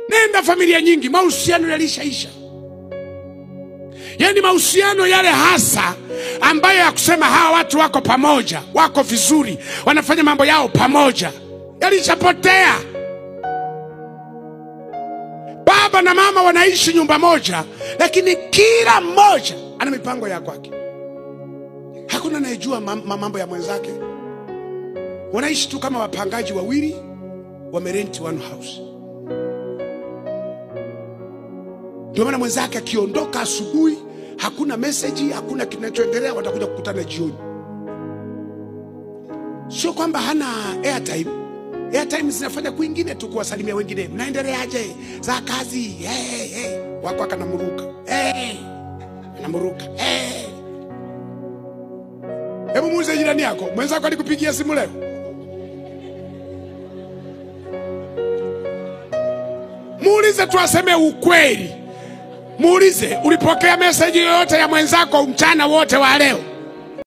Nenda familia nyingi mahusiano yalishaisha. Yani mahusiano yale hasa ambayo ya kusema hawa watu wako pamoja, wako vizuri, wanafanya mambo yao pamoja, yalishapotea. Baba na mama wanaishi nyumba moja, lakini kila mmoja ana mipango ya kwake. Hakuna anayejua mambo ya mwenzake. Wanaishi tu kama wapangaji wawili wamerenti one house. Ndio maana mwenzake akiondoka asubuhi, hakuna message, hakuna kinachoendelea, watakuja kukutana jioni. Sio kwamba hana airtime. Airtime zinafanya kwingine tu kuwasalimia wengine. Mnaendeleaje? Za kazi. Wako akanamuruka. Anamuruka. Hebu muulize jirani yako, mwenzako alikupigia simu leo? Muulize tu aseme ukweli. Muulize, ulipokea message yoyote ya mwenzako mchana wote wa leo?